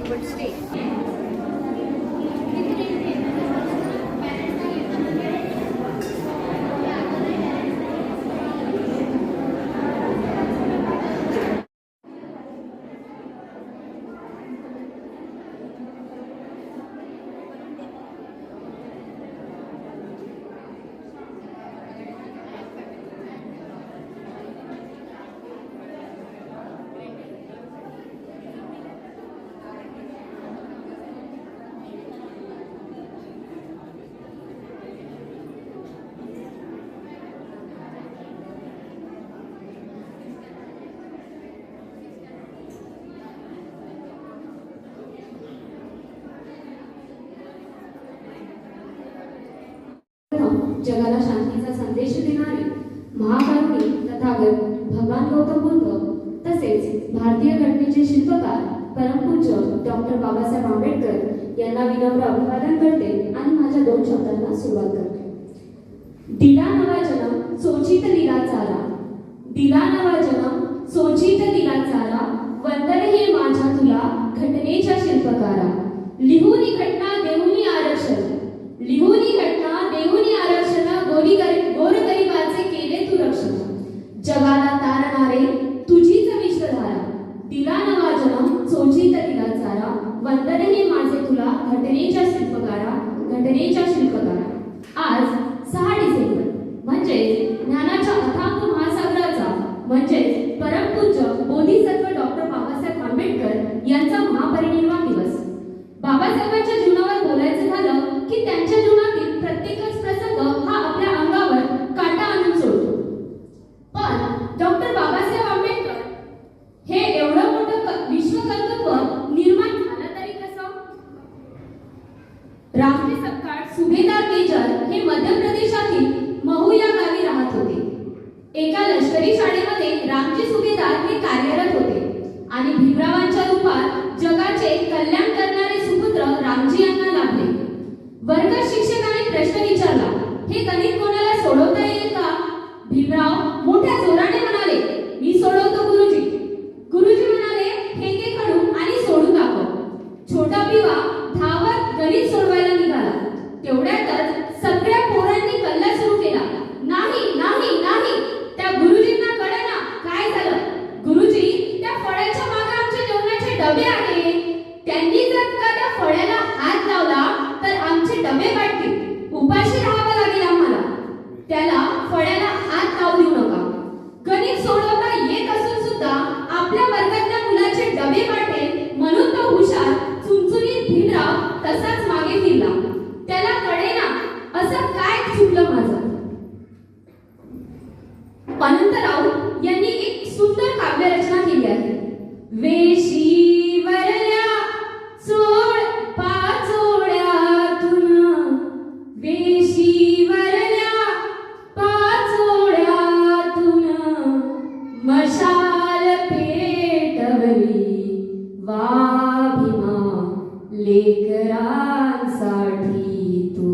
would stay. जगाला शांतीचा संदेश देणारे महाकारुणी तथागत भगवान गौतम बुद्ध तसेच भारतीय घटनेचे शिल्पकार परमपूज्य डॉक्टर बाबासाहेब आंबेडकर यांना विनम्र अभिवादन करते आणि माझ्या 2 शब्दांना सुरुवात करते. दिला नवा जन्म सोचित दिला चारा, दिला नवा जन्म सोचित दिला चारा, वंदन हे माझ्या तुला घटनेच्या शिल्पकारा. लिहूनी घटना देऊनी आरक्षण, लिहूनी घटना देऊनी आरक्षण, गोरगरिबाचे केले तू रक्षण. जगाला तारणारे तुझीच विश्वधारा, दिला नवा जन्म सोचित दिला चारा, वंदन हे माझे तुला घटनेच्या शिल्पकारा, घटनेच्या शिल्पकारा. आज 6 डिसेंबर म्हणजे ज्ञानाच्या अथांग महासागराचा म्हणजे परमपूज्य बोधिसत्व डॉक्टर बाबासाहेब आंबेडकर यांचा महापरिनिर्वाण दिवस. बाबासाहेबांच्या जीवनावर बोलायचं झालं की त्यांच्या जीवनातील प्रत्येकच प्रसंग हा आपल्या अंगावर काटा आणून सोडतो. पण डॉक्टर बाबासाहेब आंबेडकर हे एवढं मोठं विश्वकर्तृत्व निर्माण झालं तरी कसं? रामजी सपकाळ सुभेदार मेजर हे मध्य प्रदेशातील महू या गावी राहत होते. एका लष्करी शाळेमध्ये रामजी सुभेदार हे कार्यरत होते आणि भीमरावांच्या रूपात जगाचे कल्याण करणारे सुपुत्र रामजी यांना लाभले. वर्गात शिक्षकाने प्रश्न विचारला, हे गणित कोणाला सोडवता येईल का? भीमराव मोठ्या जोराने म्हणाले, मी सोडवतो गुरुजी. गुरुजी म्हणाले, हे घे खडू आणि सोडून दाखव. छोटा पिवा धावत गणित सोडवायला निघाला. तेवढ्यातच सगळ्या पोरांनी कल्ला सुरू केला, नाही नाही नाही. त्या गुरुजींना कळेना काय झालं. गुरुजी, त्या फळ्याच्या मागे आमचे जेवणाचे डबे आहे. त्यांनी जर का त्या फळ्याला हात लावला तर आमचे डबे पाडतील, उपाशी राहावं लागेल आम्हाला. त्याला फळ्याला हात लावू देऊ नका. गणित सोडवता येत असून सुद्धा आपल्या वर्गातल्या मुलाचे डबे पाडले म्हणून तो हुशार चुणचुणीत भीमराव तसाच मागे फिरला. त्याला कळेना असं काय चुकलं माझं. अनंतराव यांनी एक सुंदर काव्य रचना केली आहे. वेशीवरल्या चोळ पाचोळ्यातून, वेशीवरल्या पाचोळ्यातून मशाल पेटवली, वा भीमा लेकरांसाठी तू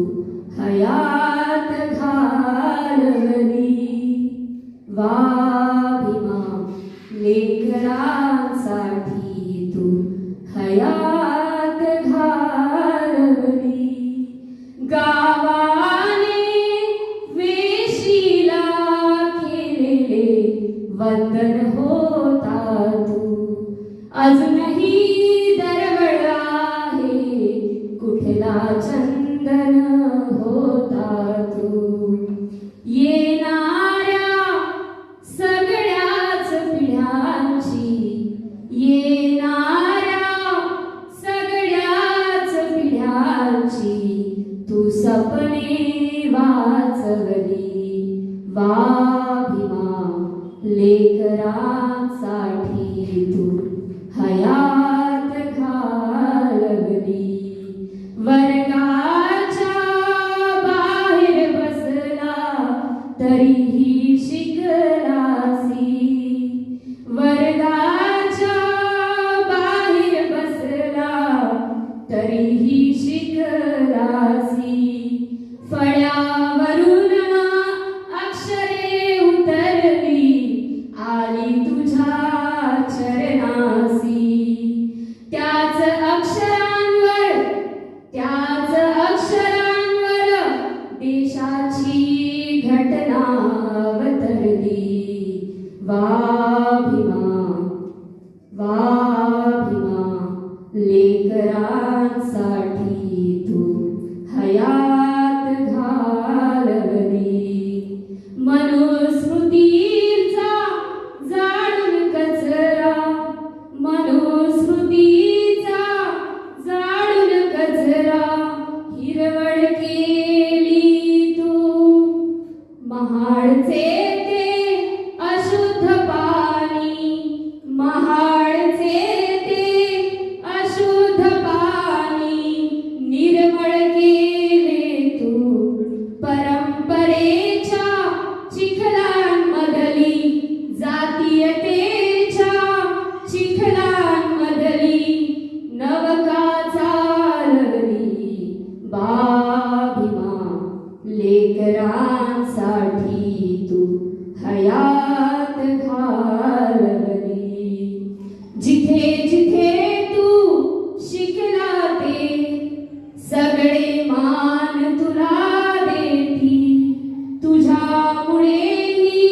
हयात घालवली, वा भीमा लेकरांसाठी तू हयात घालवली. गावाने वेशीला केलेले वंदन होता तू, अजूनही दरवळ आहे कुठला चंदन होता तू. येणाऱ्या सगळ्याच पिढ्यांची, येणाऱ्या सगळ्याच पिढ्यांची तू सपने वाचवली, वा भीमा लेकरांसाठी तू हयात घालवली. वर्गाच्या बाहेर बसला आली तुझ्या चरणासी त्याच अक्षरांवर देशाची घटना अवतरली वा भीमा लेकरांसाठी तू हयात घालवली मनुस्मृतीचा जाळून कचरा हिरवळ केली तू महाडचे ते अशुद्ध पाणी निर्मळ केले तू परंपरेच्या चिखलांमधली जातीयतेच्या चिखलांमधली नवका चालवली भीमा लेकरांसाठी तू हयात घालवली जिथे जिथे तू शिकला ते सगळे मान तुला देती तुझ्यामुळे ही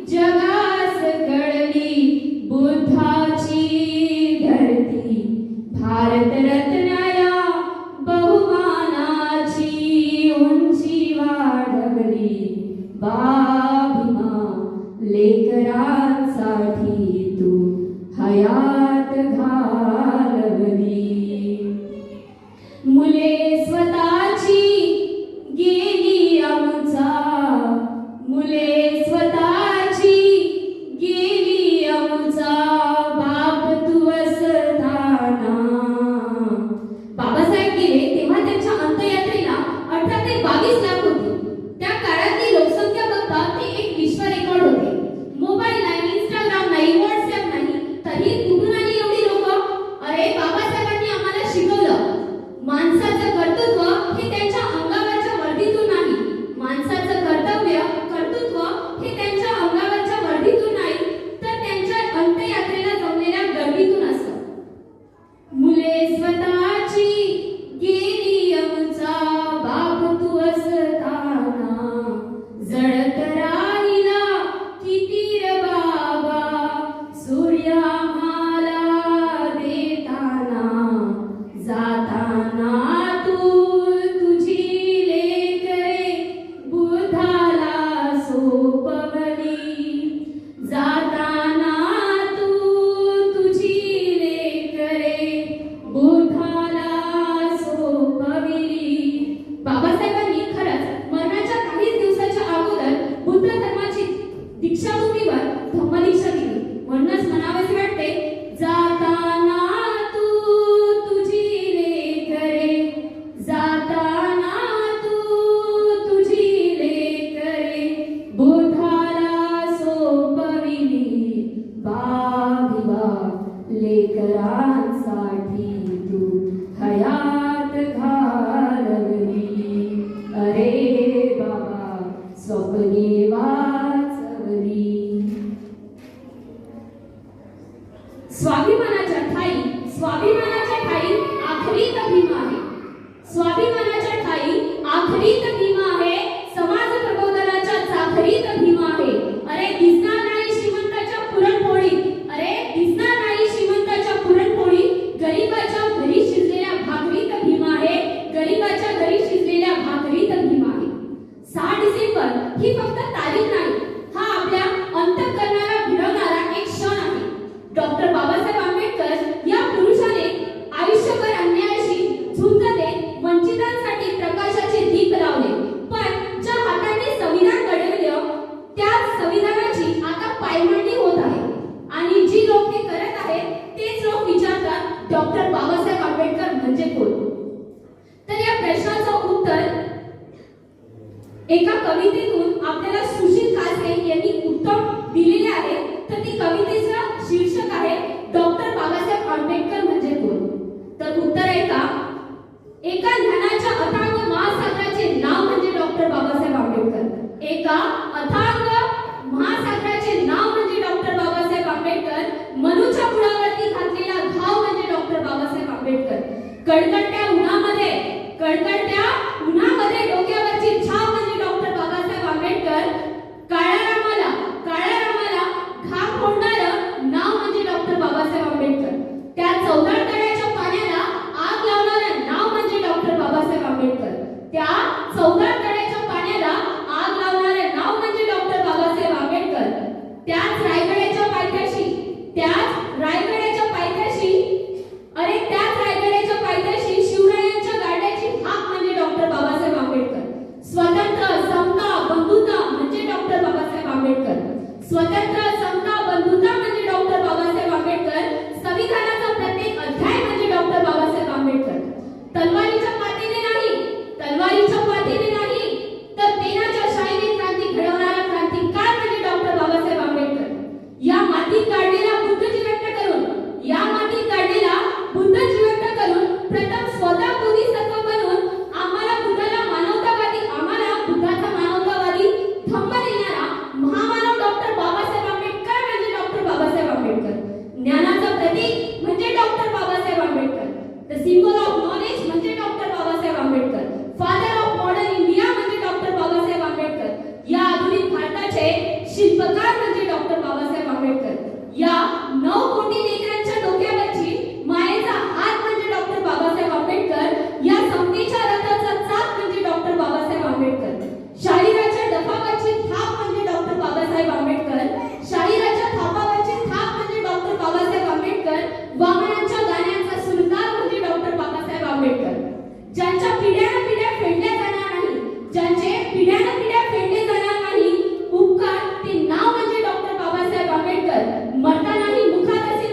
जगास कळली बुद्धाची धरती भारतरत्न या बहुमानाची उंची वाढवली भीमा लेकरांसाठी तू हयात घालवली मुले स्वतःची गेली आमचा बाप तू असताना बाबासाहेब गेले तेव्हा त्यांच्या अंत्ययात्रेला 18 ते 22 लाख होते त्या काळातली लोकसंख्या बघता ते एक विश्व रेकॉर्ड होते मोबाईल नाही इंस्टाग्राम नाही व्हॉट्सअप नाही तरी कुठून आली एवढी लोक अरे बाबासाहेबांनी आम्हाला शिकवलं माणसाचं कर्तृत्व हे त्यांच्या अंगावरच्या वर्दीतून नाही माणसाचं कर्तृत्व हे त्यांच्या अंगावरच्या वर्दीतून नाही तर त्यांच्या अंत्ययात्रेला जमलेल्या गर्दीतून असतं मुले स्वतःची गेली आमचा बाप तू असताना जळत राहिला किती रे बाबा सूर्य आम्हाला देताना जाताना तुझी लेकरे बुद्धाला सोपवली जाताना तुझी लेकरे बुद्धाला सोपविली बाबासाहेबांनी खरंच मरणाच्या काहीच दिवसाच्या अगोदर बुद्ध धर्माची दीक्षाभूमीवर धम्मदीक्षा दिली म्हणूनच म्हणावेसे वाटते जाताना तुझी लेकरे बुद्धाला सोपविली भीमा लेकरांसाठी तू हयात घालवली अरे बाबा स्वप्ने वाचवली स्वाभिमानाच्या ठाई आखरीत भीमा आहे स्वाभिमानाच्या ठाई आखरीत भीमा आहे समाज प्रबोधनाच्या चाखरीत भीमा आहे अरे दिसणार नाही श्रीमंताच्या पुरणपोळी गरीबाच्या घरी शिजलेल्या भाकरीत भीमा आहे 6 डिसेंबर ही फक्त तारीख नाही हा आपल्या अंतःकरणाला भिडवणारा एक क्षण आहे डॉक्टर बाबासाहेब आंबेडकर या पुरुषाने आयुष्यभर अन्यायाशी झुंज देत वंचितांसाठी प्रकाशाचे दीप लावले पण ज्या हाताने संविधान घडविले त्या संविधानाची आता पायमळणी होत आहे आणि जी लोक हे करत आहेत तेच लोक विचारतात डॉक्टर बाबासाहेब आंबेडकर म्हणजे कोण तर या प्रश्नाचं उत्तर एका कवितेतून आपल्याला सुशील कासरे यांनी उत्तम दिलेले आहे तर ती कवितेचं शीर्षक आहे डॉक्टर बाबासाहेब आंबेडकर म्हणजे कोण तर उत्तर आहे का एका ज्ञानाच्या अथांग महासागराचे नाव म्हणजे डॉक्टर बाबासाहेब आंबेडकर एका अथांग महासागराचे नाव म्हणजे डॉक्टर बाबासाहेब कडकडत्या उन्हामध्ये डोक्यावरची छाप म्हणजे डॉक्टर बाबासाहेब आंबेडकर. काळ्या रामाला घाम फोडणारं नाव म्हणजे डॉक्टर बाबासाहेब आंबेडकर. त्या चौदार तळ्याच्या पाण्याला आग लावणारं नाव म्हणजे डॉक्टर बाबासाहेब आंबेडकर. त्या चौदार तळ्याच्या पाण्याला आग लावणारं नाव म्हणजे डॉक्टर बाबासाहेब आंबेडकर. त्याच रायगडाच्या पायथ्याशी शिवरायांच्या गाड्याची हाक म्हणजे डॉक्टर बाबासाहेब आंबेडकर. स्वतंत्र समता बंधुता म्हणजे डॉक्टर बाबासाहेब आंबेडकर. स्वतंत्र समता बंधुता म्हणजे डॉक्टर बाबासाहेब आंबेडकर. संविधानाचा प्रत्येक अध्याय म्हणजे डॉक्टर बाबासाहेब आंबेडकर. तलवारीच्या पातीने नाही तर पेनाच्या शाईने क्रांती घडवणारा क्रांतिकार म्हणजे डॉक्टर बाबासाहेब आंबेडकर. या मातीत काढलेला बुद्ध जिवंत करून प्रथम स्वतः बोधिसत्व बनून आम्हाला बुद्धाचा मानवतावादी धम्म देणारा महामानव डॉक्टर बाबासाहेब आंबेडकर म्हणजे डॉक्टर बाबासाहेब आंबेडकर. ज्ञानाचं प्रतीक म्हणजे doctor Babasaheb Ambedkar. The symbol of knowledge म्हणजे doctor Babasaheb Ambedkar. Father of modern India म्हणजे डॉक्टर बाबासाहेब आंबेडकर. या आधुनिक भारताचे शिल्पकार म्हणजे डॉक्टर बाबासाहेब आंबेडकर. या 9 कोटी लेकरांच्या डोक्यावरची मायेचा हात म्हणजे डॉक्टर बाबासाहेब आंबेडकर. या समतेच्या रथाचा चाक म्हणजे डॉक्टर बाबासाहेब आंबेडकर. शाहिराच्या डफावरची थाप म्हणजे डॉक्टर बाबासाहेब आंबेडकर. शाहिराच्या थापावरची थाप म्हणजे डॉक्टर बाबासाहेब आंबेडकर. वामनांच्या गाण्यांचा सुरताल म्हणजे डॉक्टर बाबासाहेब आंबेडकर. ज्यांच्या पिढ्यानं पिढ्या फेडल्या जाणार नाही उपकार ते नाव म्हणजे डॉक्टर बाबासाहेब आंबेडकर. मरता नाही मुखात असेल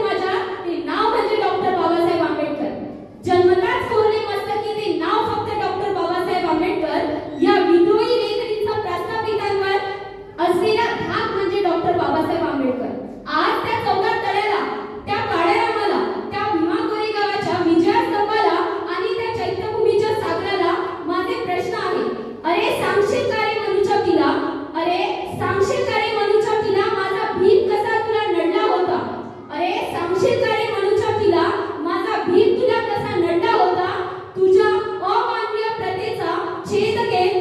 माझ्या ते नाव म्हणजे डॉक्टर बाबासाहेब आंबेडकर. जन्मताच कोरले मस्तकी ते नाव फक्त डॉक्टर बाबासाहेब आंबेडकर. या विद्रोही लेखणीचा प्रस्थापितांवर असलेला धाक म्हणजे डॉक्टर बाबासाहेब आंबेडकर. आज त्या चौदार तळ्याला, त्या काळ्या रामाला, त्या भीमा कोरेगावाच्या विजयस्तंभाला आणि त्या चैत्यभूमीच्या सागराला माझे प्रश्न आहे. अरे सांगशील का रे मनुच्या पिला माझा भीम कसा तुला नडला होता. अरे सांगशील का रे मनुच्या पिला माझा भीम तुला कसा नडला होता. तुझ्या अमानवीय प्रथेचा छेद घेत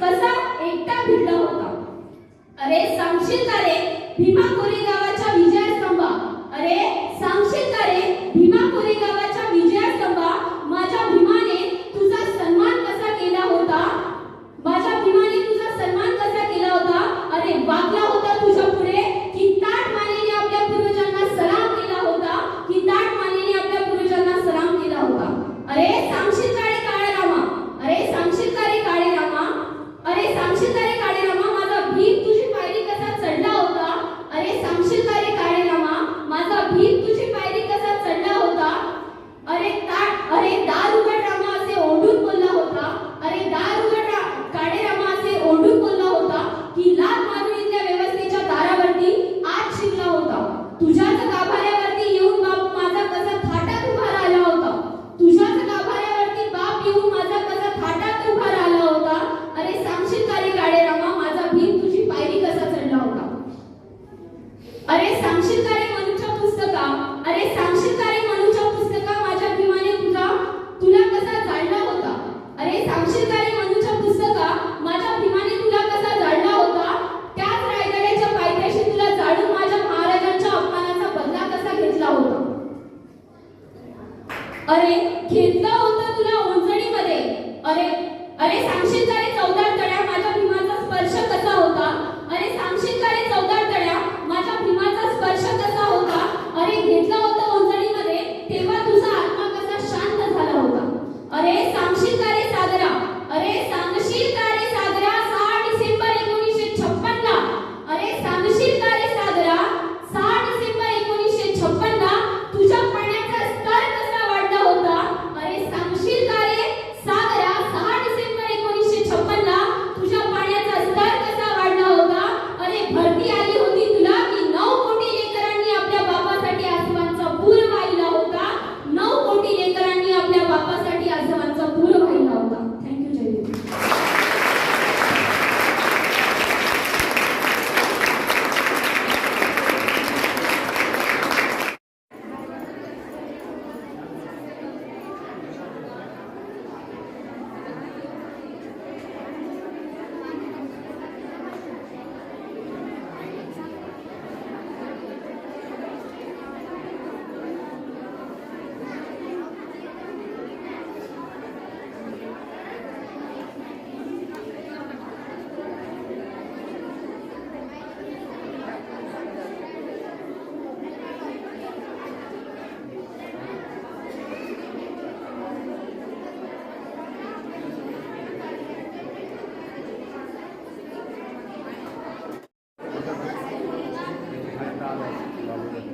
कसा एकटा भिडला होता. अरे सांगशील का रे भीमा कोरेगावाच्या विजयस्तंभा. अरे सांगशील का रे भीमा कोरेगावाच्या विजयस्तंभा माझ्या भीमाने तुझा सन्मान कसा केला होता. अरे वागला होता तुझ्या पुढे की ताट मानेने आपल्या पूर्वजांना सलाम केला होता. अरे सांगशील का रे काळे रामा. अरे सांगशील का रे काळे रामा माझा भीम तुझी पायरी कसा चढला होता. अरे सांगशील का रे काळे रामा माझा भीम तुझी पायरी कसा चढला होता. अरे दार उघड रामा असे ओढून बोलला होता. काळे रामा असे ओढून बोलला होता की लाल माधुरीतल्या व्यवस्थेच्या दारावरती आत शिरला होता. तुझ्याच गाभाऱ्यावरती येऊन बाप माझा कसा थाटात उभा राहिला होता. अरे सांगशील का रे काळे रामा माझा भीम तुझी पायरी कसा चढला होता. अरे सांगशील का रे मनुच्या पुस्तका माझ्या भीमाने तुला कसा जाळला होता. अरे सांगशील का रे मनुच्या पुस्तका माझ्या भीमाने तुला कसा जाळला होता. त्याच रायगडाच्या पायथ्याशी तुला जाळून माझ्या महाराजांच्या अपमानाचा बदला कसा घेतला होता. अरे घेतला होता तुला ओंजळीमध्ये. अरे सांगशील का रे चौदार तळ्या माझ्या भीमाचा स्पर्श कसा होता. अरे सांगशील का रे चौदार तळ्या माझ्या भीमाचा स्पर्श कसा होता. अरे घेतला होता ओंजळीमध्ये तेव्हा तुझा आत्मा कसा शांत झाला होता. अरे सांगशील का रे सागरा. 6 डिसेंबर 1956 ला. अरे सांगशील का रे सागरा 6 डिसेंबर 1956 ला तुझ्या पाण्याचा स्तर कसा वाढला होता. Hi, Carlos.